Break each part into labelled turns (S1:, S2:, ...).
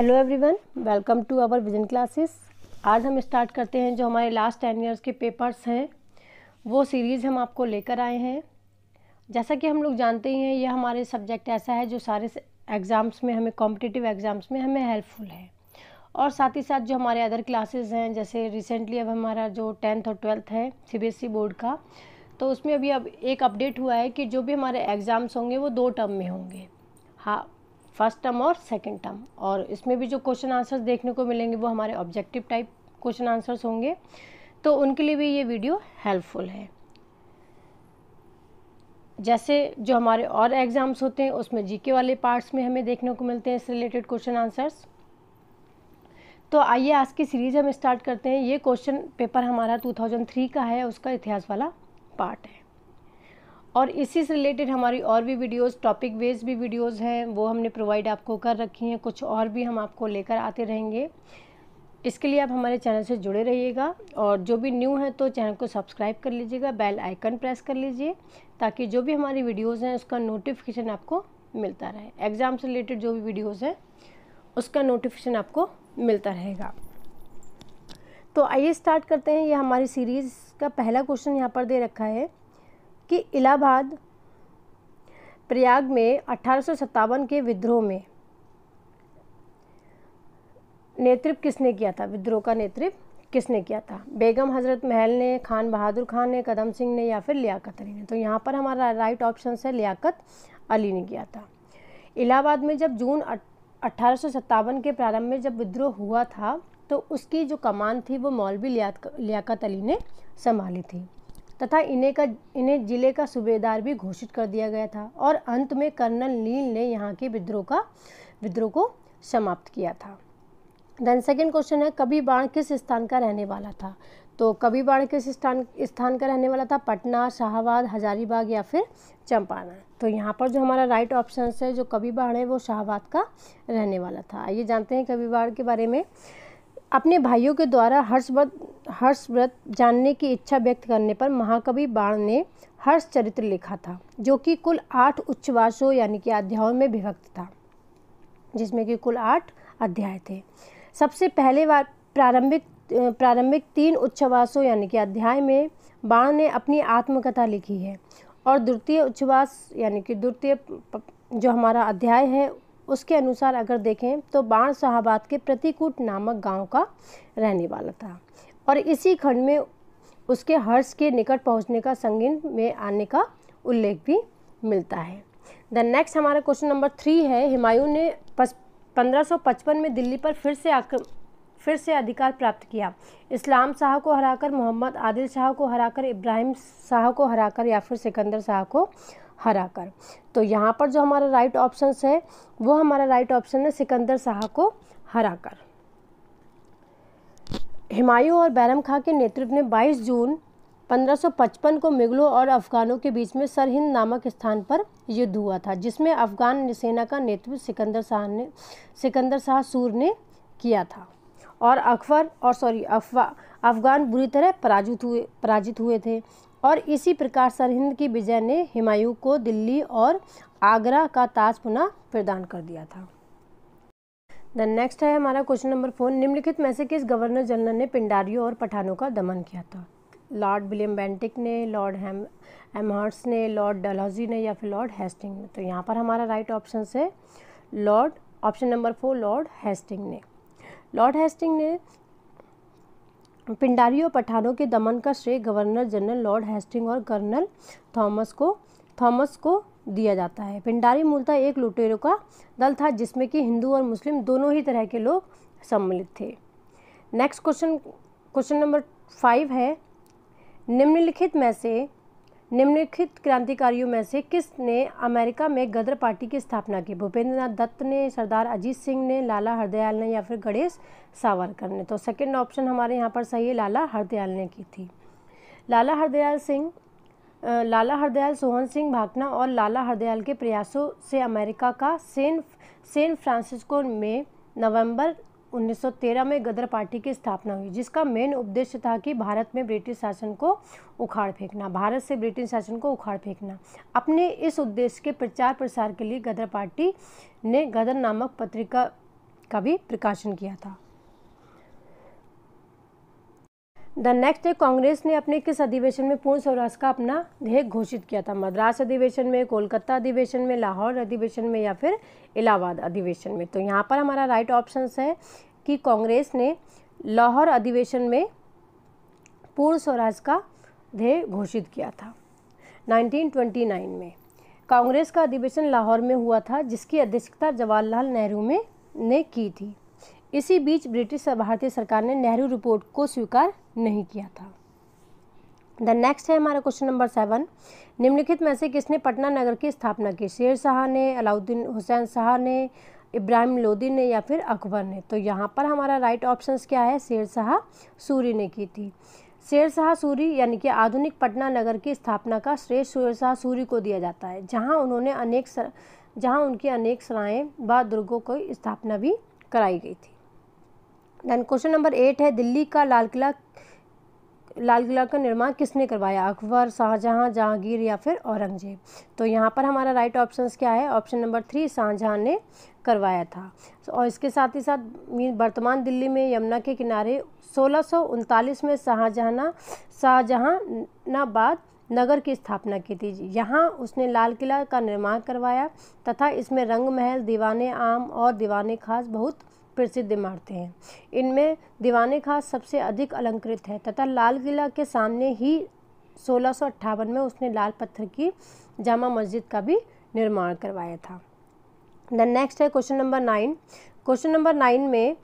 S1: Hello everyone, welcome to our vision classes. आज हम start करते हैं जो हमारे लास्ट 10 इयर्स के पेपर्स हैं, वो सीरीज़ हम आपको लेकर आए हैं। जैसा कि हम लोग जानते ही हैं, यह हमारे सब्जेक्ट ऐसा है जो सारे एग्ज़ाम्स में हमें, कॉम्पिटिटिव एग्ज़ाम्स में हमें हेल्पफुल है। और साथ ही साथ जो हमारे अदर क्लासेस हैं, जैसे रिसेंटली अब हमारा जो 10th और 12th है CBSE बोर्ड का, तो उसमें अभी अब एक अपडेट हुआ है कि जो भी हमारे एग्ज़ाम्स होंगे वो 2 टर्म में होंगे। हाँ, फर्स्ट टर्म और सेकंड टर्म। और इसमें भी जो क्वेश्चन आंसर्स देखने को मिलेंगे वो हमारे ऑब्जेक्टिव टाइप क्वेश्चन आंसर्स होंगे, तो उनके लिए भी ये वीडियो हेल्पफुल है। जैसे जो हमारे और एग्ज़ाम्स होते हैं उसमें जीके वाले पार्ट्स में हमें देखने को मिलते हैं इससे रिलेटेड क्वेश्चन आंसर्स। तो आइए आज की सीरीज़ हम स्टार्ट करते हैं। ये क्वेश्चन पेपर हमारा 2003 का है, उसका इतिहास वाला पार्ट है। और इसी से रिलेटेड हमारी और भी वीडियोस, टॉपिक बेस्ड भी वीडियोस हैं, वो हमने प्रोवाइड आपको कर रखी हैं। कुछ और भी हम आपको लेकर आते रहेंगे। इसके लिए आप हमारे चैनल से जुड़े रहिएगा, और जो भी न्यू है तो चैनल को सब्सक्राइब कर लीजिएगा, बेल आइकन प्रेस कर लीजिए, ताकि जो भी हमारी वीडियोज़ हैं उसका नोटिफिकेशन आपको मिलता रहे। एग्ज़ाम से रिलेटेड जो भी वीडियोज़ हैं उसका नोटिफिकेशन आपको मिलता रहेगा। तो आइए स्टार्ट करते हैं। ये हमारी सीरीज़ का पहला क्वेश्चन यहाँ पर दे रखा है कि इलाहाबाद प्रयाग में 1857 के विद्रोह में नेतृत्व किसने किया था? विद्रोह का नेतृत्व किसने किया था? बेगम हजरत महल ने, खान बहादुर खान ने, कदम सिंह ने, या फिर लियाकत अली ने? तो यहाँ पर हमारा राइट ऑप्शन है लियाकत अली ने किया था। इलाहाबाद में जब जून 1857 के प्रारंभ में जब विद्रोह हुआ था, तो उसकी जो कमान थी वो मौलवी लियाकत अली ने संभाली थी, तथा इन्हें जिले का सूबेदार भी घोषित कर दिया गया था। और अंत में कर्नल नील ने यहाँ के विद्रोह को समाप्त किया था। देन सेकेंड क्वेश्चन है, कभी बाण किस स्थान का रहने वाला था? तो कभी बाण किस स्थान का रहने वाला था? पटना, शाहाबाद, हजारीबाग या फिर चंपारण? तो यहाँ पर जो हमारा राइट ऑप्शन है, जो कभी बाण है वो शाहाबाद का रहने वाला था। आइए जानते हैं कभी बाण के बारे में। अपने भाइयों के द्वारा हर्षव्रत जानने की इच्छा व्यक्त करने पर महाकवि बाण ने हर्ष चरित्र लिखा था, जो कि कुल 8 उच्छ्वासों यानी कि अध्यायों में विभक्त था, जिसमें कि कुल 8 अध्याय थे। सबसे पहले बार प्रारंभिक 3 उच्छ्वासों यानी कि अध्याय में बाण ने अपनी आत्मकथा लिखी है, और द्वितीय उच्छ्वास यानी कि द्वितीय जो हमारा अध्याय है उसके अनुसार अगर देखें तो बाण शाहाबाद के प्रतिकूट नामक गांव का रहने वाला था, और इसी खंड में उसके हर्ष के निकट पहुंचने का संगीन में आने का उल्लेख भी मिलता है। द नेक्स्ट हमारा क्वेश्चन नंबर 3 है, हुमायूं ने 1555 में दिल्ली पर फिर से अधिकार प्राप्त किया। इस्लाम शाह को हराकर, मोहम्मद आदिल शाह को हराकर, इब्राहिम शाह को हराकर, या फिर सिकंदर शाह को हराकर? तो यहाँ पर जो हमारा राइट ऑप्शन है वो हमारा राइट ऑप्शन है सिकंदर शाह को हराकर। हुमायूं और बैरम खां के नेतृत्व में 22 जून 1555 को मुगलों और अफगानों के बीच में सरहिंद नामक स्थान पर युद्ध हुआ था, जिसमें अफगान सेना का नेतृत्व सिकंदर शाह सूर ने किया था। और अफगान बुरी तरह पराजित हुए थे, और इसी प्रकार सरहिंद की विजय ने हुमायूं को दिल्ली और आगरा का ताज पुनः प्रदान कर दिया था। द नेक्स्ट है हमारा क्वेश्चन नंबर 4, निम्नलिखित में से किस गवर्नर जनरल ने पिंडारियों और पठानों का दमन किया था? लॉर्ड विलियम बेंटिक ने, लॉर्ड एमहर्स्ट ने, लॉर्ड डलहौजी ने, या फिर लॉर्ड हेस्टिंग ने? तो यहाँ पर हमारा राइट ऑप्शन है ऑप्शन नंबर 4 लॉर्ड हेस्टिंग ने। लॉर्ड हेस्टिंग ने पिंडारियों पठानों के दमन का श्रेय गवर्नर जनरल लॉर्ड हेस्टिंग और कर्नल थॉमस को दिया जाता है। पिंडारी मूलतः एक लुटेरों का दल था, जिसमें कि हिंदू और मुस्लिम दोनों ही तरह के लोग सम्मिलित थे। नेक्स्ट क्वेश्चन नंबर 5 है, निम्नलिखित क्रांतिकारियों में से किसने अमेरिका में गदर पार्टी की स्थापना की? भूपेंद्र नाथ दत्त ने, सरदार अजीत सिंह ने, लाला हरदयाल ने, या फिर गणेश सावरकर ने? तो सेकंड ऑप्शन हमारे यहाँ पर सही है, लाला हरदयाल ने की थी। लाला हरदयाल सोहन सिंह भाकना और लाला हरदयाल के प्रयासों से अमेरिका का सैन फ्रांसिस्को में नवंबर 1913 में गदर पार्टी की स्थापना हुई, जिसका मेन उद्देश्य था कि भारत से ब्रिटिश शासन को उखाड़ फेंकना। अपने इस उद्देश्य के प्रचार प्रसार के लिए गदर पार्टी ने गदर नामक पत्रिका का भी प्रकाशन किया था। द नेक्स्ट है, कांग्रेस ने अपने किस अधिवेशन में पूर्ण स्वराज का अपना ध्येय घोषित किया था? मद्रास अधिवेशन में, कोलकाता अधिवेशन में, लाहौर अधिवेशन में या फिर इलाहाबाद अधिवेशन में? तो यहाँ पर हमारा राइट ऑप्शन है कि कांग्रेस ने लाहौर अधिवेशन में पूर्ण स्वराज का ध्येय घोषित किया था। 1929 में कांग्रेस का अधिवेशन लाहौर में हुआ था, जिसकी अध्यक्षता जवाहरलाल नेहरू ने की थी। इसी बीच ब्रिटिश भारतीय सरकार ने नेहरू रिपोर्ट को स्वीकार नहीं किया था। द नेक्स्ट है हमारा क्वेश्चन नंबर 7, निम्नलिखित में से किसने पटना नगर की स्थापना की? शेर शाह ने, अलाउद्दीन हुसैन शाह ने, इब्राहिम लोदी ने या फिर अकबर ने? तो यहाँ पर हमारा राइट ऑप्शन क्या है? शेर शाह सूरी ने की थी। शेर शाह सूरी यानी कि आधुनिक पटना नगर की स्थापना का श्रेय शेर शाह सूरी को दिया जाता है, जहाँ उनकी अनेक सराएं व दुर्गों की स्थापना भी कराई गई थी। देन क्वेश्चन नंबर 8 है, दिल्ली का लाल किला का निर्माण किसने करवाया? अकबर, शाहजहां, जहांगीर या फिर औरंगजेब? तो यहाँ पर हमारा राइट ऑप्शन क्या है? ऑप्शन नंबर 3 शाहजहां ने करवाया था। और इसके साथ ही साथ वर्तमान दिल्ली में यमुना के किनारे 1639 में शाहजहानाबाद नगर की स्थापना की थी। यहाँ उसने लाल किला का निर्माण करवाया तथा इसमें रंग महल, दीवाने आम और दीवाने खास बहुत प्रसिद्ध इमारतें हैं। इनमें दीवाने खास सबसे अधिक अलंकृत है तथा लाल किला के सामने ही 1658 में उसने लाल पत्थर की जामा मस्जिद का भी निर्माण करवाया था। द नेक्स्ट है क्वेश्चन नंबर 9। क्वेश्चन नंबर 9 में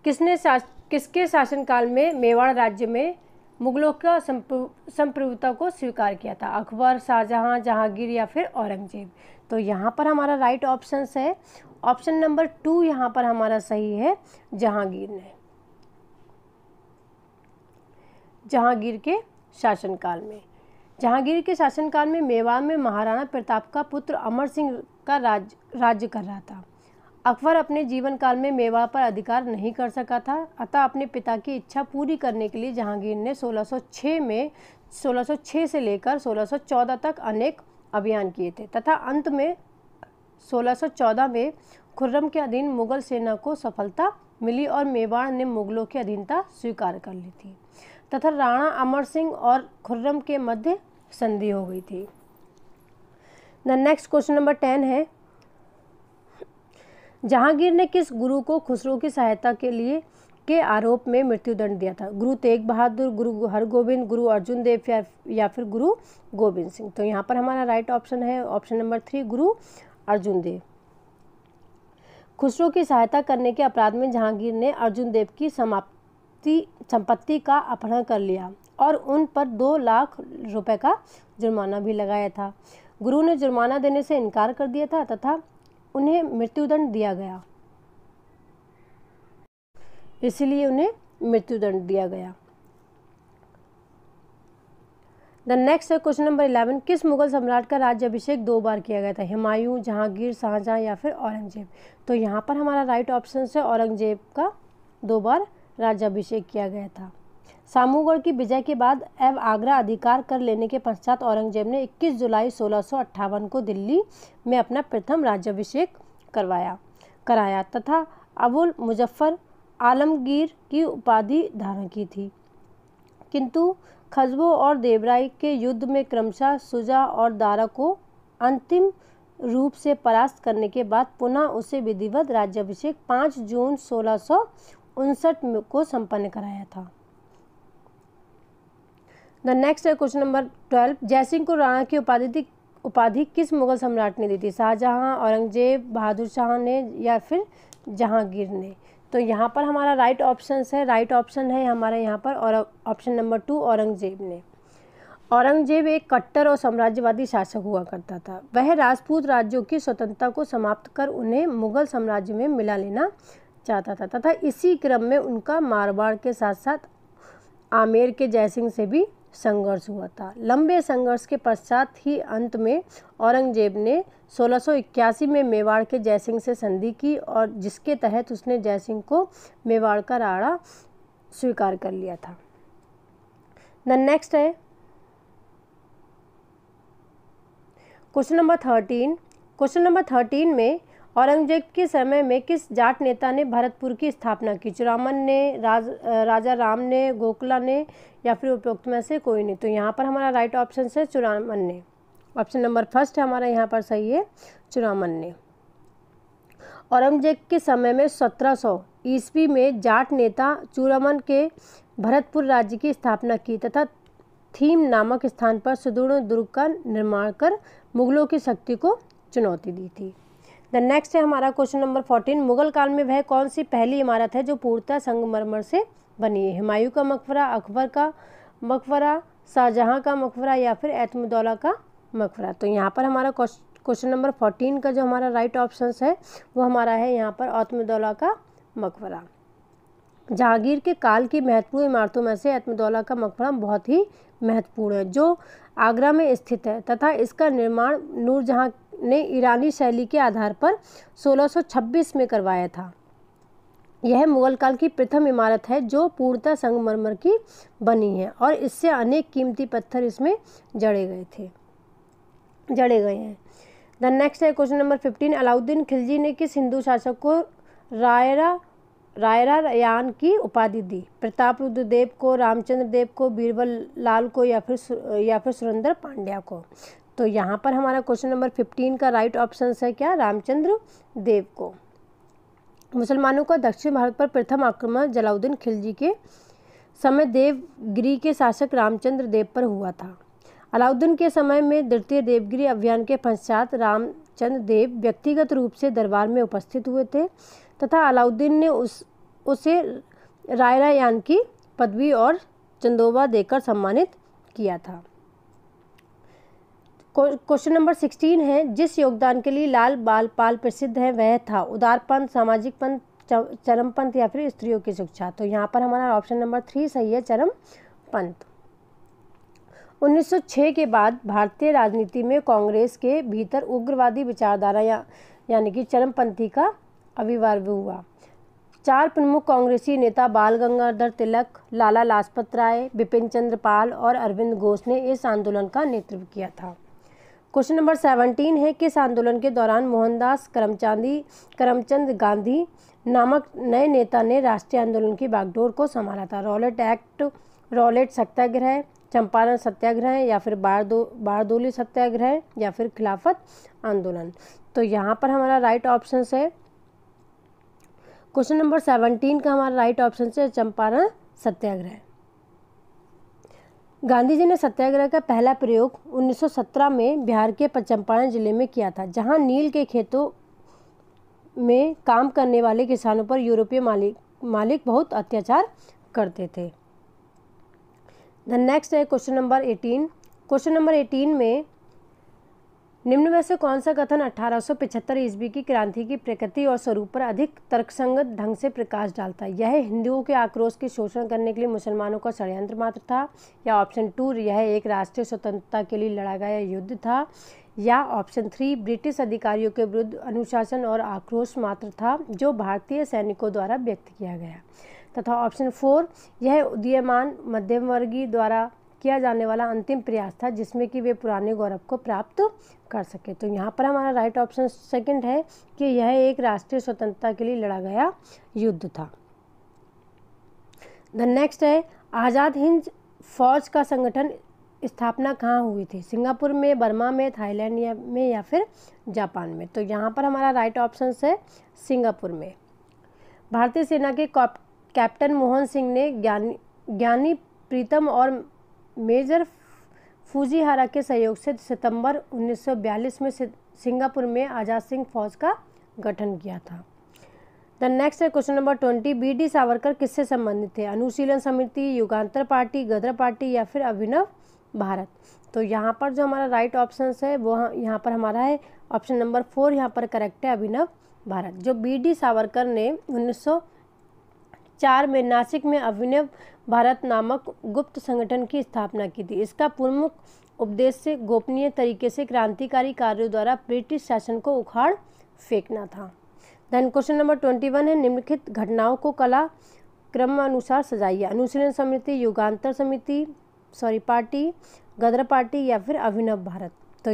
S1: किसके शासनकाल में मेवाड़ राज्य में मुगलों का संप्रभुता को स्वीकार किया था? अकबर, शाहजहां, जहांगीर या फिर औरंगजेब? तो यहाँ पर हमारा राइट ऑप्शन है ऑप्शन नंबर 2 यहाँ पर हमारा सही है, जहांगीर ने। जहांगीर के शासनकाल में मेवाड़ में महाराणा प्रताप का पुत्र अमर सिंह का राज्य कर रहा था। अकबर अपने जीवन काल में मेवाड़ पर अधिकार नहीं कर सका था, अतः अपने पिता की इच्छा पूरी करने के लिए जहांगीर ने 1606 से लेकर 1614 तक अनेक अभियान किए थे तथा अंत में 1614 में खुर्रम के अधीन मुगल सेना को सफलता मिली और मेवाड़ ने मुगलों की अधीनता स्वीकार कर ली थी तथा राणा अमर सिंह और खुर्रम के मध्य संधि हो गई थी। द नेक्स्ट क्वेश्चन नंबर 10 है, जहांगीर ने किस गुरु को खुसरो की सहायता के आरोप में मृत्युदंड दिया था? गुरु तेग बहादुर, गुरु हरगोविंद, गुरु अर्जुन देव या फिर गुरु गोविंद सिंह? तो यहाँ पर हमारा राइट ऑप्शन है ऑप्शन नंबर 3 गुरु अर्जुन देव। खुसरो की सहायता करने के अपराध में जहांगीर ने अर्जुन देव की संपत्ति का अपहरण कर लिया और उन पर 2 लाख रुपए का जुर्माना भी लगाया था। गुरु ने जुर्माना देने से इनकार कर दिया था तथा उन्हें मृत्युदंड दिया गया, इसलिए उन्हें मृत्युदंड दिया गया। द नेक्स्ट है क्वेश्चन नंबर 11, किस मुगल सम्राट का राज्याभिषेक 2 बार किया गया था? हुमायूं, जहांगीर, शाहजहां या फिर औरंगजेब? तो यहाँ पर हमारा राइट ऑप्शन है औरंगजेब का 2 बार राज्याभिषेक किया गया था। सामूगढ़ की विजय के बाद एवं आगरा अधिकार कर लेने के पश्चात औरंगजेब ने 21 जुलाई 1658 को दिल्ली में अपना प्रथम राज्याभिषेक कराया तथा अबुल मुजफ्फर आलमगीर की उपाधि धारण की थी, किंतु खजबो और देवराय के युद्ध में क्रमशः शुजा और दारा को अंतिम रूप से परास्त करने के बाद पुनः उसे विधिवत राज्याभिषेक 5 जून 1659 को संपन्न कराया था। द नेक्स्ट है क्वेश्चन नंबर 12, जयसिंह को राणा की उपाधि किस मुगल सम्राट ने दी थी? शाहजहां, औरंगजेब, बहादुर शाह ने या फिर जहांगीर ने? तो यहाँ पर हमारा राइट ऑप्शन है हमारे यहाँ पर और ऑप्शन नंबर 2 औरंगजेब ने। औरंगजेब एक कट्टर और साम्राज्यवादी शासक हुआ करता था। वह राजपूत राज्यों की स्वतंत्रता को समाप्त कर उन्हें मुगल साम्राज्य में मिला लेना चाहता था तथा इसी क्रम में उनका मारवाड़ के साथ साथ आमेर के जयसिंह से भी संघर्ष हुआ था। लंबे संघर्ष के पश्चात ही अंत में औरंगजेब ने 1681 में मेवाड़ के जयसिंह से संधि की और जिसके तहत उसने जयसिंह को मेवाड़ का राणा स्वीकार कर लिया था। द नेक्स्ट है क्वेश्चन नंबर 13। क्वेश्चन नंबर 13 में औरंगजेब के समय में किस जाट नेता ने भरतपुर की स्थापना की? चुरामन ने, राजा राम ने, गोखला ने या फिर उपरोक्त में से कोई नहीं? तो यहाँ पर हमारा राइट ऑप्शन है चुरामन ने। ऑप्शन नंबर फर्स्ट हमारा यहाँ पर सही है, चुरामन ने। औरंगजेब के समय में 1700 ईस्वी में जाट नेता चुरामन के भरतपुर राज्य की स्थापना की तथा थीम नामक स्थान पर सुदृढ़ दुर्ग का निर्माण कर मुगलों की शक्ति को चुनौती दी थी। द नेक्स्ट है हमारा क्वेश्चन नंबर 14, मुगल काल में वह कौन सी पहली इमारत है जो पूर्णतः संगमरमर से बनी है? हुमायूं का मकबरा, अकबर का मकबरा, शाहजहां का मकबरा या फिर एतमदौला का मकबरा? तो यहाँ पर हमारा क्वेश्चन नंबर 14 का जो हमारा राइट ऑप्शन है वो हमारा है यहाँ पर एतमदौला का मकबरा। जहांगीर के काल की महत्वपूर्ण इमारतों में से एतमदौला का मकबरा बहुत ही महत्वपूर्ण है, जो आगरा में स्थित है तथा इसका निर्माण नूरजहां ने ईरानी शैली के आधार पर 1626 में करवाया था। यह मुगल काल की प्रथम इमारत है जो पूर्णतः संगमरमर की बनी है और इससे अनेक कीमती पत्थर इसमें जड़े गए हैं। द नेक्स्ट है क्वेश्चन नंबर 15, अलाउद्दीन खिलजी ने किस हिंदू शासक को रायरा रयान की उपाधि दी? प्रतापरुद्र देव को, रामचंद्र देव को, बीरबल लाल को या फिर सुरेंद्र पांड्या को? तो यहाँ पर हमारा क्वेश्चन नंबर 15 का राइट ऑप्शन है क्या? रामचंद्र देव को। मुसलमानों का दक्षिण भारत पर प्रथम आक्रमण जलालुद्दीन खिलजी के समय देवगिरी के शासक रामचंद्र देव पर हुआ था। अलाउद्दीन के समय में द्वितीय देवगिरी अभियान के पश्चात रामचंद्र देव व्यक्तिगत रूप से दरबार में उपस्थित हुए थे तथा अलाउद्दीन ने उसे रायरायान की पदवी और चंदोबा देकर सम्मानित किया था। क्वेश्चन नंबर 16 है, जिस योगदान के लिए लाल बालपाल प्रसिद्ध है वह था उदारपंथ, सामाजिक पंथ, चरमपंथ या फिर स्त्रियों की शिक्षा? तो यहाँ पर हमारा ऑप्शन नंबर 3 सही है, चरमपंथ। 1906 के बाद भारतीय राजनीति में कांग्रेस के भीतर उग्रवादी विचारधारा यानी कि चरमपंथी का आविर्भाव हुआ। 4 प्रमुख कांग्रेसी नेता बाल गंगाधर तिलक, लाला लाजपत राय, बिपिन चंद्र पाल और अरविंद घोष ने इस आंदोलन का नेतृत्व किया था। क्वेश्चन नंबर 17 है, किस आंदोलन के दौरान मोहनदास करमचंद गांधी नामक नए नेता ने राष्ट्रीय आंदोलन की बागडोर को संभाला था? रॉलेट एक्ट, रॉलेट सत्याग्रह, चंपारण सत्याग्रह या फिर बारदोली सत्याग्रह या फिर खिलाफत आंदोलन? तो यहाँ पर हमारा राइट ऑप्शन है क्वेश्चन नंबर 17 का हमारा राइट ऑप्शन है चंपारण सत्याग्रह। गांधी जी ने सत्याग्रह का पहला प्रयोग 1917 में बिहार के चंपारण जिले में किया था, जहां नील के खेतों में काम करने वाले किसानों पर यूरोपीय मालिक बहुत अत्याचार करते थे। द नेक्स्ट है क्वेश्चन नंबर 18। क्वेश्चन नंबर 18 में निम्न में से कौन सा कथन 1875 ईस्वी की क्रांति की प्रकृति और स्वरूप पर अधिक तर्कसंगत ढंग से प्रकाश डालता है? यह हिंदुओं के आक्रोश के शोषण करने के लिए मुसलमानों का षड्यंत्र मात्र था, या ऑप्शन 2 यह एक राष्ट्रीय स्वतंत्रता के लिए लड़ा गया युद्ध था, या ऑप्शन 3 ब्रिटिश अधिकारियों के विरुद्ध अनुशासन और आक्रोश मात्र था जो भारतीय सैनिकों द्वारा व्यक्त किया गया, तथा ऑप्शन 4 यह उदीयमान मध्यमवर्गीय द्वारा किया जाने वाला अंतिम प्रयास था जिसमें कि वे पुराने गौरव को प्राप्त कर सके। तो यहाँ पर हमारा राइट ऑप्शन सेकंड है कि यह एक राष्ट्रीय स्वतंत्रता के लिए लड़ा गया युद्ध था। द नेक्स्ट है, आज़ाद हिंद फौज का संगठन स्थापना कहाँ हुई थी? सिंगापुर में, बर्मा में, थाईलैंड में या फिर जापान में? तो यहाँ पर हमारा राइट ऑप्शन है सिंगापुर में। भारतीय सेना के कैप्टन मोहन सिंह ने ज्ञानी प्रीतम और मेजर फूजीहारा के सहयोग से सितंबर 1942 में सिंगापुर में आज़ाद सिंह फौज का गठन किया था। द नेक्स्ट है क्वेश्चन नंबर 20, बी.डी. सावरकर किससे संबंधित थे? अनुशीलन समिति, युगांतर पार्टी, गदर पार्टी या फिर अभिनव भारत? तो यहाँ पर जो हमारा राइट ऑप्शन है वो यहाँ पर हमारा है ऑप्शन नंबर 4 यहाँ पर करेक्ट है, अभिनव भारत। जो बी.डी. सावरकर ने 1904 में नासिक में अभिनव भारत नामक गुप्त संगठन की स्थापना की थी। इसका प्रमुख उद्देश्य गोपनीय तरीके से क्रांतिकारी कार्यों द्वारा ब्रिटिश शासन को उखाड़ फेंकना था। देन क्वेश्चन नंबर 21 है, निम्नलिखित घटनाओं को कला क्रमानुसार सजाइए। अनुशीलन समिति, युगांतर समिति पार्टी, गदर पार्टी या फिर अभिनव भारत? तो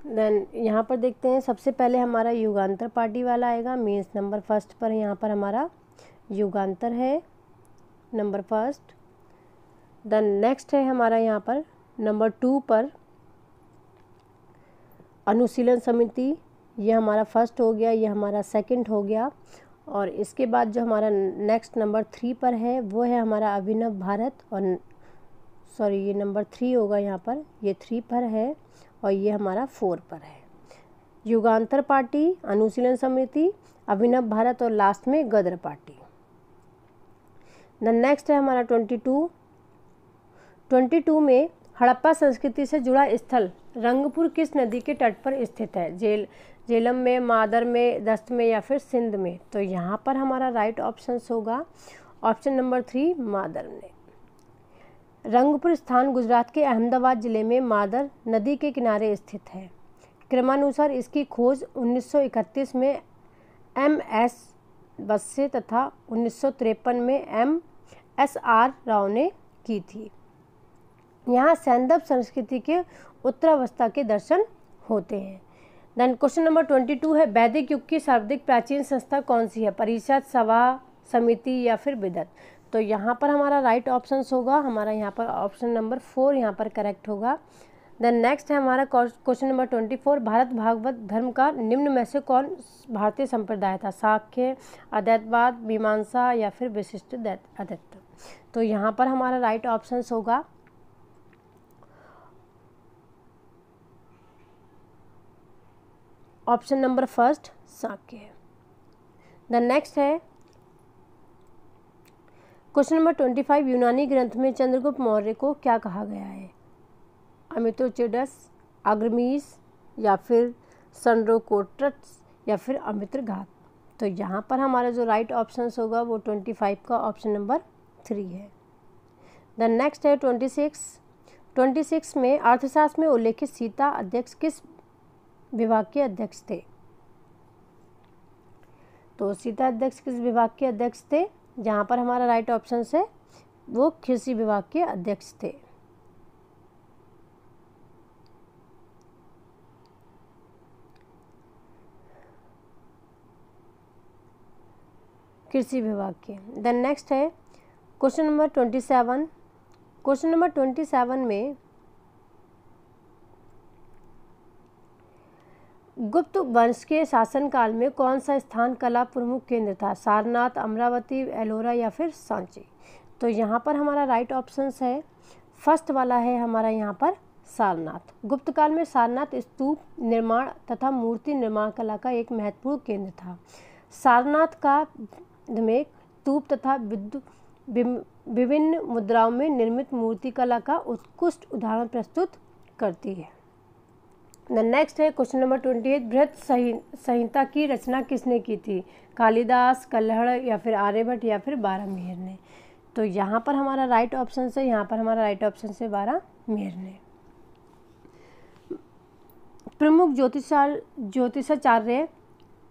S1: देन यहाँ पर देखते हैं, सबसे पहले हमारा युगांतर पार्टी वाला आएगा, मीन्स नंबर फर्स्ट पर यहाँ पर हमारा युगांतर है, नंबर फर्स्ट। देन नेक्स्ट है हमारा यहाँ पर नंबर 2 पर अनुशीलन समिति, ये हमारा फर्स्ट हो गया, ये हमारा सेकंड हो गया। और इसके बाद जो हमारा नेक्स्ट नंबर 3 पर है वो है हमारा अभिनव भारत, और सॉरी ये नंबर 3 होगा यहाँ पर, ये 3 पर है और ये हमारा 4 पर है। युगांतर पार्टी, अनुशीलन समिति, अभिनव भारत और लास्ट में गदर पार्टी। द नेक्स्ट है हमारा 22 में हड़प्पा संस्कृति से जुड़ा स्थल रंगपुर किस नदी के तट पर स्थित है? झेलम में, मादर में, दस्त में या फिर सिंध में? तो यहाँ पर हमारा राइट ऑप्शन होगा ऑप्शन नंबर 3 मादर में। रंगपुर स्थान गुजरात के अहमदाबाद जिले में मादर नदी के किनारे स्थित है। क्रमानुसार इसकी खोज 1931 में MS बस्से तथा 1953 में MSR राव ने की थी। यहाँ सैंदव संस्कृति के उत्तरावस्था के दर्शन होते हैं। देन क्वेश्चन नंबर 22 है, वैदिक युग की सर्वाधिक प्राचीन संस्था कौन सी है? परिषद, सभा, समिति या फिर विदत? तो यहाँ पर हमारा राइट ऑप्शन होगा हमारा यहाँ पर ऑप्शन नंबर 4 यहाँ पर करेक्ट होगा। देन नेक्स्ट है हमारा क्वेश्चन नंबर 24, भारत भागवत धर्म का निम्न में से कौन भारतीय संप्रदाय था? साख्य, अद्वैतवाद, मीमांसा या फिर विशिष्ट अद्वैत? तो यहाँ पर हमारा राइट ऑप्शन होगा option number first Shakya. The next है क्वेश्चन नंबर 25, यूनानी ग्रंथ में चंद्रगुप्त मौर्य को क्या कहा गया है? अमित्रोचेडस, अग्रमीस या फिर संड्रोकोट्रस या फिर अमित्रघात? तो यहाँ पर हमारा जो राइट ऑप्शन होगा वो 25 का ऑप्शन नंबर 3 है। द नेक्स्ट है 26 में अर्थशास्त्र में उल्लेखित सीता अध्यक्ष किस विभाग के अध्यक्ष थे? तो सीता अध्यक्ष किस विभाग के अध्यक्ष थे? जहाँ पर हमारा राइट ऑप्शन है वो कृषि विभाग के अध्यक्ष थे। कृषि विभाग के। देन नेक्स्ट है क्वेश्चन नंबर 27। क्वेश्चन नंबर 27 में गुप्त वंश के शासनकाल में कौन सा स्थान कला प्रमुख केंद्र था? सारनाथ, अमरावती, एलोरा या फिर सांची? तो यहाँ पर हमारा राइट ऑप्शन है फर्स्ट वाला है हमारा यहाँ पर सारनाथ। गुप्त काल में सारनाथ स्तूप निर्माण तथा मूर्ति निर्माण कला का एक महत्वपूर्ण केंद्र था। सारनाथ का में स्तूप तथा विभिन्न मुद्राओं में निर्मित मूर्ति कला का उत्कृष्ट उदाहरण प्रस्तुत करती है। नेक्स्ट है क्वेश्चन नंबर 28, बृहत संहिता की रचना किसने की थी? कालिदास, कल्हड़ या फिर आर्यभट्ट या फिर बारहमिहिर ने? तो यहाँ पर हमारा राइट ऑप्शन है, यहाँ पर हमारा राइट ऑप्शन है बारहमिहिर ने। प्रमुख ज्योतिषाचार्य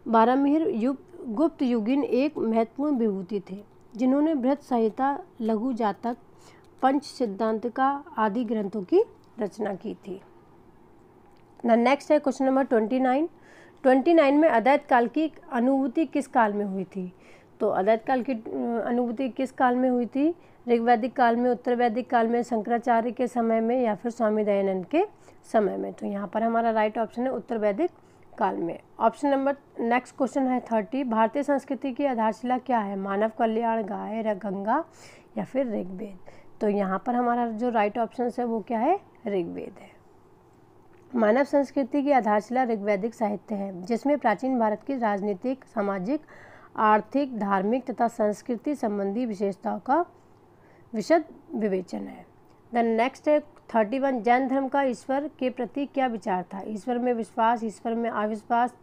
S1: बारहमिहिर गुप्त युगीन एक महत्वपूर्ण विभूति थे जिन्होंने बृहत संहिता, लघु जातक, पंच सिद्धांतिका आदि ग्रंथों की रचना की थी। नेक्स्ट है क्वेश्चन नंबर 29 में अद्वैत काल की अनुभूति किस काल में हुई थी? तो अद्वैत काल की अनुभूति किस काल में हुई थी? ऋग्वैदिक काल में, उत्तर वैदिक काल में, शंकराचार्य के समय में या फिर स्वामी दयानंद के समय में? तो यहाँ पर हमारा राइट ऑप्शन है उत्तर वैदिक काल में। ऑप्शन नंबर नेक्स्ट क्वेश्चन है 30, भारतीय संस्कृति की आधारशिला क्या है? मानव कल्याण, गाय, गंगा या फिर ऋग्वेद? तो यहाँ पर हमारा जो राइट ऑप्शन है वो क्या है? ऋग्वेद है। मानव संस्कृति की आधारशिला ऋग्वैदिक साहित्य है जिसमें प्राचीन भारत की राजनीतिक, सामाजिक, आर्थिक, धार्मिक तथा संस्कृति संबंधी विशेषताओं का विशद विवेचन है। देन नेक्स्ट है 31, जैन धर्म का ईश्वर के प्रति क्या विचार था? ईश्वर में विश्वास, ईश्वर में अविश्वास,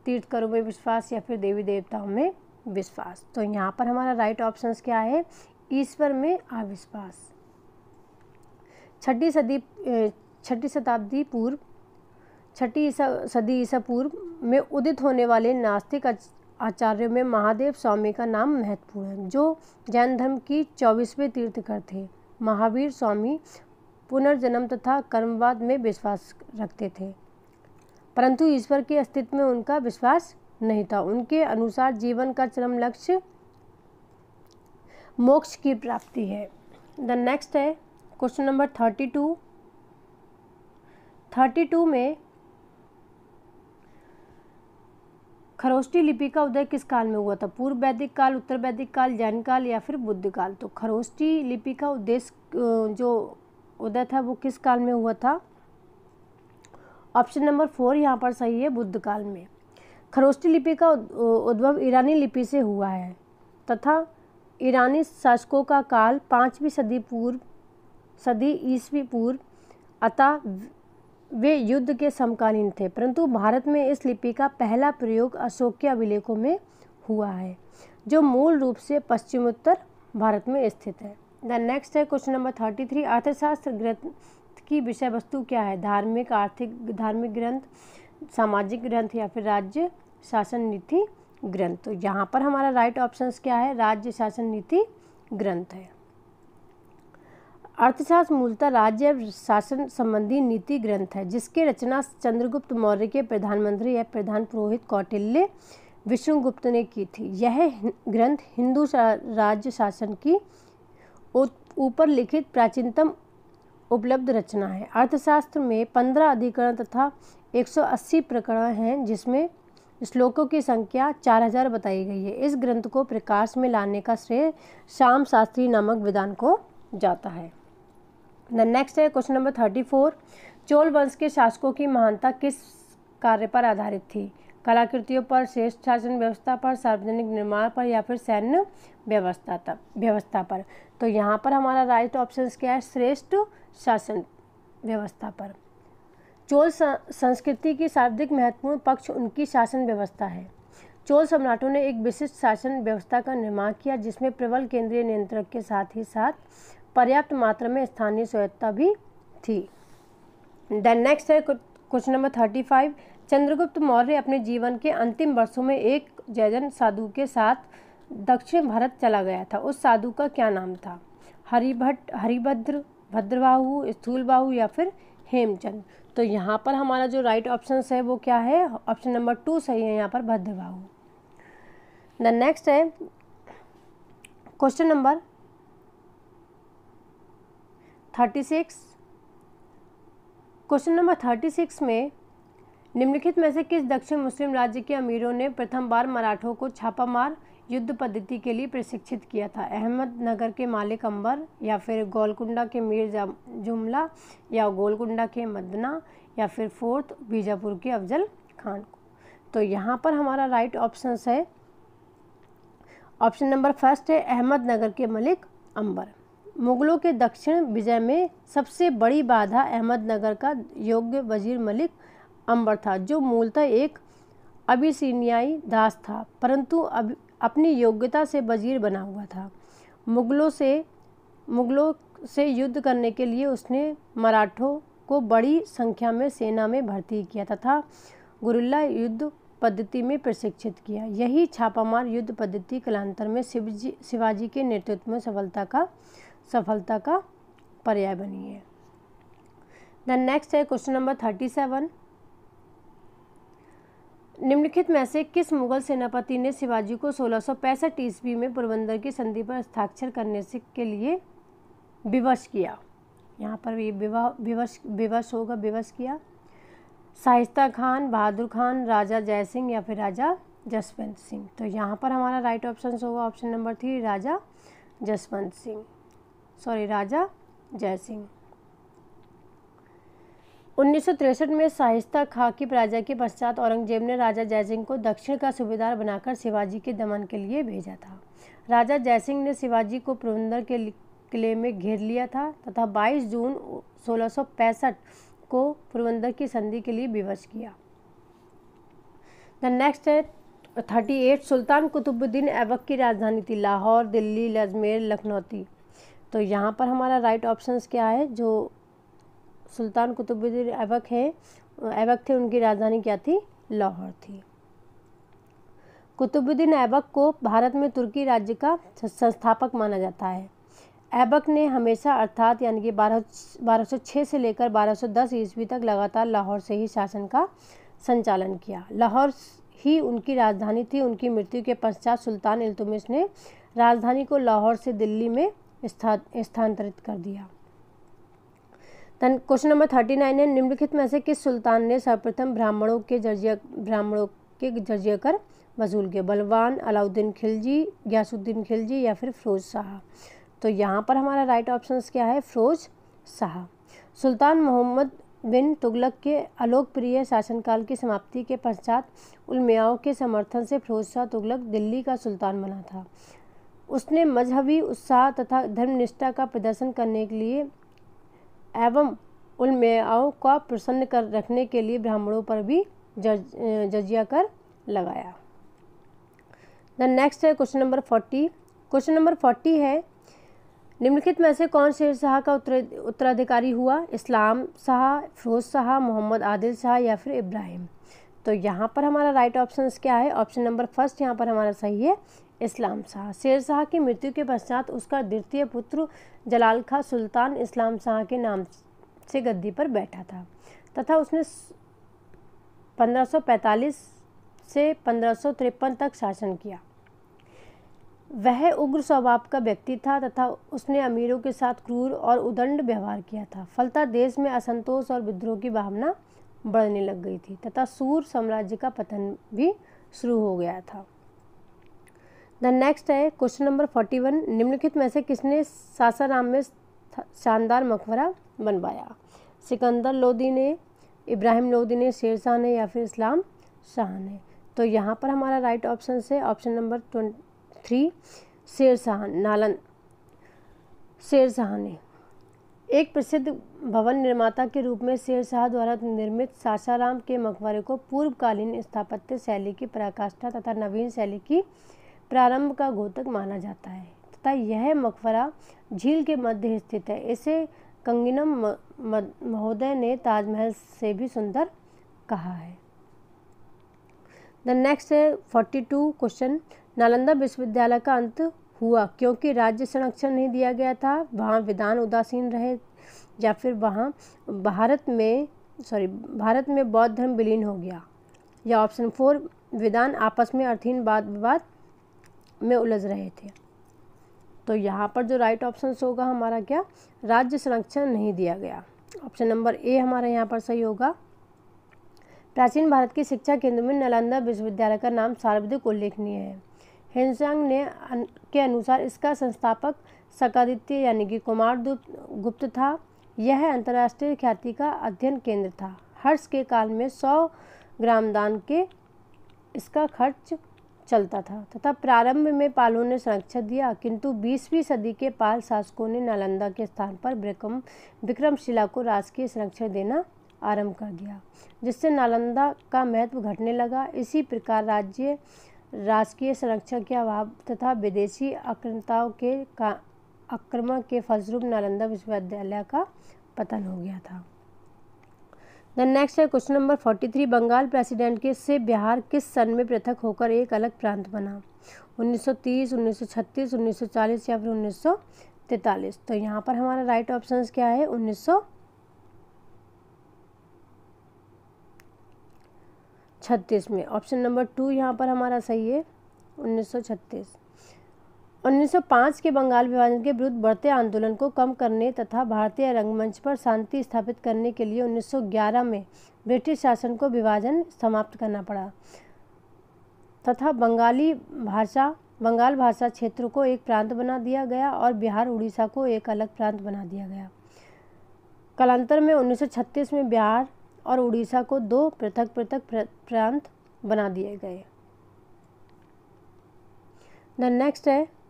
S1: तीर्थकरों में विश्वास या फिर देवी देवताओं में विश्वास? तो यहाँ पर हमारा राइट ऑप्शन क्या है? ईश्वर में अविश्वास। छठी सदी ईसा पूर्व में उदित होने वाले नास्तिक आचार्यों में महादेव स्वामी का नाम महत्वपूर्ण है जो जैन धर्म की 24वें तीर्थकर थे। महावीर स्वामी पुनर्जन्म तथा कर्मवाद में विश्वास रखते थे। परंतु ईश्वर के अस्तित्व में उनका विश्वास नहीं था। उनके अनुसार जीवन का चरम लक्ष्य मोक्ष की प्राप्ति है। द नेक्स्ट है क्वेश्चन नंबर 32। 32 में खरोष्टी लिपि का उदय किस काल में हुआ था? पूर्व वैदिक काल, उत्तर वैदिक काल, जैन काल या फिर बुद्ध काल? तो खरोष्टी लिपि का जो उदय था वो किस काल में हुआ था? ऑप्शन नंबर 4 यहाँ पर सही है, बुद्ध काल में। खरोष्टी लिपि का उद्भव ईरानी लिपि से हुआ है तथा ईरानी शासकों का काल 5वीं सदी ईस्वी पूर्व, अतः वे युद्ध के समकालीन थे। परंतु भारत में इस लिपि का पहला प्रयोग अशोक के अभिलेखों में हुआ है, जो मूल रूप से पश्चिमोत्तर भारत में स्थित है। द नेक्स्ट है क्वेश्चन नंबर 33। अर्थशास्त्र ग्रंथ की विषय वस्तु क्या है? धार्मिक, आर्थिक, धार्मिक ग्रंथ, सामाजिक ग्रंथ या फिर राज्य शासन नीति ग्रंथ? तो यहाँ पर हमारा राइट ऑप्शन क्या है? राज्य शासन नीति ग्रंथ है। अर्थशास्त्र मूलतः राज्य शासन संबंधी नीति ग्रंथ है, जिसकी रचना चंद्रगुप्त मौर्य के प्रधानमंत्री या प्रधान पुरोहित कौटिल्य विष्णुगुप्त ने की थी। यह ग्रंथ हिंदू राज्य शासन की ऊपर लिखित प्राचीनतम उपलब्ध रचना है। अर्थशास्त्र में 15 अधिकरण तथा 180 प्रकरण हैं, जिसमें श्लोकों की संख्या 4000 बताई गई है। इस ग्रंथ को प्रकाश में लाने का श्रेय श्याम शास्त्री नामक विद्वान को जाता है। द नेक्स्ट है क्वेश्चन नंबर 34। चोल वंश के शासकों की महानता किस कार्य पर आधारित थी? कलाकृतियों पर, श्रेष्ठ शासन व्यवस्था पर, सार्वजनिक निर्माण पर या फिर सैन्य व्यवस्था पर? तो यहाँ पर हमारा राइट ऑप्शन क्या है? श्रेष्ठ शासन व्यवस्था पर। चोल संस्कृति की सर्वाधिक महत्वपूर्ण पक्ष उनकी शासन व्यवस्था है। चोल सम्राटों ने एक विशिष्ट शासन व्यवस्था का निर्माण किया, जिसमें प्रबल केंद्रीय नियंत्रण के साथ ही साथ पर्याप्त मात्रा में स्थानीय स्वायत्तता भी थी। देन नेक्स्ट है क्वेश्चन नंबर 35। चंद्रगुप्त मौर्य अपने जीवन के अंतिम वर्षों में एक जैन साधु के साथ दक्षिण भारत चला गया था। उस साधु का क्या नाम था? हरिभद्र, भद्रबाहु, स्थूलबाहु या फिर हेमचंद? तो यहाँ पर हमारा जो राइट ऑप्शन है वो क्या है? ऑप्शन नंबर 2 सही है यहाँ पर, भद्रबाहु। द नेक्स्ट है क्वेश्चन नंबर 36। क्वेश्चन नंबर 36 में निम्नलिखित में से किस दक्षिण मुस्लिम राज्य के अमीरों ने प्रथम बार मराठों को छापामार युद्ध पद्धति के लिए प्रशिक्षित किया था? अहमदनगर के मालिक अंबर या फिर गोलकुंडा के मीर जुमला या गोलकुंडा के मदना या फिर फोर्थ बीजापुर के अफजल खान को? तो यहाँ पर हमारा राइट ऑप्शन है ऑप्शन नंबर 1 है, अहमदनगर के मलिक अंबर। मुगलों के दक्षिण विजय में सबसे बड़ी बाधा अहमदनगर का योग्य वजीर मलिक अंबर था, जो मूलतः एक अबिसिनियाई दास था, परंतु अपनी योग्यता से वजीर बना हुआ था। मुगलों से युद्ध करने के लिए उसने मराठों को बड़ी संख्या में सेना में भर्ती किया तथा गुरिल्ला युद्ध पद्धति में प्रशिक्षित किया। यही छापामार युद्ध पद्धति कालांतर में शिवाजी के नेतृत्व में सफलता का पर्याय बनी है। द नेक्स्ट है क्वेश्चन नंबर 37। निम्नलिखित में से किस मुगल सेनापति ने शिवाजी को 1665 ईस्वी में पोरबंदर की संधि पर हस्ताक्षर करने के लिए विवश किया? यहाँ पर ये विवश किया। शाइस्ता खान, बहादुर खान, राजा जयसिंह या फिर राजा जसवंत सिंह? तो यहाँ पर हमारा राइट ऑप्शन होगा ऑप्शन नंबर 3, राजा जयसिंह। 1963 में शाइस्ता खां की पराजय के पश्चात औरंगजेब ने राजा जयसिंह को दक्षिण का सूबेदार बनाकर शिवाजी के दमन के लिए भेजा था। राजा जयसिंह ने शिवाजी को पोरबंदर के किले में घेर लिया था तथा 22 जून 1665 को पोरबंदर की संधि के लिए विवश किया। द नेक्स्ट है 38। सुल्तान कुतुबुद्दीन ऐबक की राजधानी थी लाहौर, दिल्ली, अजमेर, लखनऊ? तो यहाँ पर हमारा राइट ऑप्शन क्या है? जो सुल्तान कुतुबुद्दीन ऐबक थे, उनकी राजधानी क्या थी? लाहौर थी। कुतुबुद्दीन ऐबक को भारत में तुर्की राज्य का संस्थापक माना जाता है। ऐबक ने हमेशा अर्थात यानी कि 1206 से लेकर 1210 ईस्वी तक लगातार लाहौर से ही शासन का संचालन किया। लाहौर ही उनकी राजधानी थी। उनकी मृत्यु के पश्चात सुल्तान इल्तुतमिश ने राजधानी को लाहौर से दिल्ली में स्थानांतरित कर दिया। क्वेश्चन नंबर 39 है, निम्नलिखित में से किस सुल्तान ने सर्वप्रथम ब्राह्मणों के जजिया कर वसूल किया? बलवान, अलाउद्दीन खिलजी, गयासुद्दीन खिलजी या फिर फिरोज शाह? तो यहाँ पर हमारा राइट ऑप्शन क्या है? फिरोज शाह। सुल्तान मोहम्मद बिन तुगलक के अलोकप्रिय शासनकाल की समाप्ति के पश्चात उलमाओं के समर्थन से फिरोज शाह तुगलक दिल्ली का सुल्तान बना था। उसने मजहबी उत्साह तथा धर्मनिष्ठा का प्रदर्शन करने के लिए एवं उलमाओं का प्रसन्न कर रखने के लिए ब्राह्मणों पर भी जजिया कर लगाया। द नेक्स्ट है क्वेश्चन नंबर 40। क्वेश्चन नंबर 40 है, निम्नलिखित में से कौन शेर शाह का उत्तराधिकारी हुआ? इस्लाम शाह, फिरोज शाह, मोहम्मद आदिल शाह या फिर इब्राहिम? तो यहाँ पर हमारा राइट ऑप्शन क्या है? ऑप्शन नंबर फर्स्ट यहाँ पर हमारा सही है, इस्लाम शाह। शेर शाह की मृत्यु के पश्चात उसका द्वितीय पुत्र जलाल खां सुल्तान इस्लाम शाह के नाम से गद्दी पर बैठा था तथा उसने 1545 से 1553 तक शासन किया। वह उग्र स्वभाव का व्यक्ति था तथा उसने अमीरों के साथ क्रूर और उदंड व्यवहार किया था। फलतः देश में असंतोष और विद्रोह की भावना बढ़ने लग गई थी तथा सूर साम्राज्य का पतन भी शुरू हो गया था। द नेक्स्ट है क्वेश्चन नंबर 41, निम्नलिखित में से किसने सासाराम में शानदार मकबरा बनवाया? सिकंदर लोदी ने, इब्राहिम लोदी ने, शेर शाह ने या फिर इस्लाम शाह ने? तो यहाँ पर हमारा राइट ऑप्शन है ऑप्शन नंबर 3, शेर शाह ने। एक प्रसिद्ध भवन निर्माता के रूप में शेर शाह द्वारा निर्मित सासाराम के मकबरे को पूर्वकालीन स्थापत्य शैली की पराकाष्ठा तथा नवीन शैली की प्रारंभ का घोतक माना जाता है तथा यह मकबरा झील के मध्य स्थित है। इसे कंगिनम महोदय ने ताजमहल से भी सुंदर कहा है। द नेक्स्ट है 42 क्वेश्चन, नालंदा विश्वविद्यालय का अंत हुआ क्योंकि राज्य संरक्षण नहीं दिया गया था, वहाँ विद्वान उदासीन रहे या फिर वहाँ भारत में बौद्ध धर्म विलीन हो गया, या ऑप्शन 4 विद्वान आपस में अर्थहीन वाद विवाद में उलझ रहे थे? तो यहाँ पर जो राइट ऑप्शन होगा हमारा क्या? राज्य संरक्षण नहीं दिया गया। ऑप्शन नंबर ए हमारा यहाँ पर सही होगा। प्राचीन भारत की शिक्षा केंद्र में नालंदा विश्वविद्यालय का नाम सर्वाधिक उल्लेखनीय है। हेनसांग के अनुसार इसका संस्थापक शकादित्य यानी कि कुमार गुप्त था। यह अंतर्राष्ट्रीय ख्याति का अध्ययन केंद्र था। हर्ष के काल में 100 ग्रामदान के इसका खर्च चलता था तथा प्रारंभ में पालों ने संरक्षण दिया, किंतु 20वीं सदी के पाल शासकों ने नालंदा के स्थान पर विक्रमशिला को राजकीय संरक्षण देना आरंभ कर दिया, जिससे नालंदा का महत्व घटने लगा। इसी प्रकार राजकीय संरक्षण के अभाव तथा विदेशी आक्रांताओं के आक्रमण के फलस्वरूप नालंदा विश्वविद्यालय का पतन हो गया था। द नेक्स्ट है क्वेश्चन नंबर 43, बंगाल प्रेसिडेंट से बिहार किस सन में पृथक होकर एक अलग प्रांत बना? 1930, 1936, 1940 या फिर 1943? तो यहाँ पर हमारा राइट ऑप्शन क्या है? 1936 में। ऑप्शन नंबर 2 यहाँ पर हमारा सही है, 1936। 1905 के बंगाल विभाजन के विरुद्ध बढ़ते आंदोलन को कम करने तथा भारतीय रंगमंच पर शांति स्थापित करने के लिए 1911 में ब्रिटिश शासन को विभाजन समाप्त करना पड़ा तथा बंगाल भाषा क्षेत्र को एक प्रांत बना दिया गया और बिहार उड़ीसा को एक अलग प्रांत बना दिया गया। कालांतर में 1936 में बिहार और उड़ीसा को 2 पृथक प्रांत बना दिए गए। द नेक्स्ट है,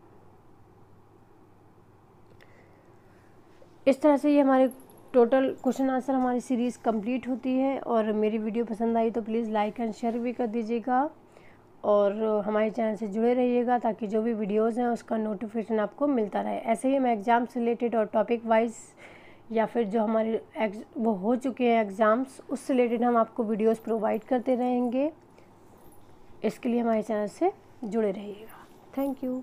S1: इस तरह से ये हमारे टोटल क्वेश्चन आंसर हमारी सीरीज़ कंप्लीट होती है। और मेरी वीडियो पसंद आई तो प्लीज़ लाइक एंड शेयर भी कर दीजिएगा और हमारे चैनल से जुड़े रहिएगा ताकि जो भी वीडियोज़ हैं उसका नोटिफिकेशन आपको मिलता रहे। ऐसे ही मैं एग्ज़ाम से रिलेटेड और टॉपिक वाइज या फिर जो हमारे वो हो चुके हैं एग्ज़ाम्स उससे रिलेटेड हम आपको वीडियोज़ प्रोवाइड करते रहेंगे। इसके लिए हमारे चैनल से जुड़े रहिएगा। Thank you.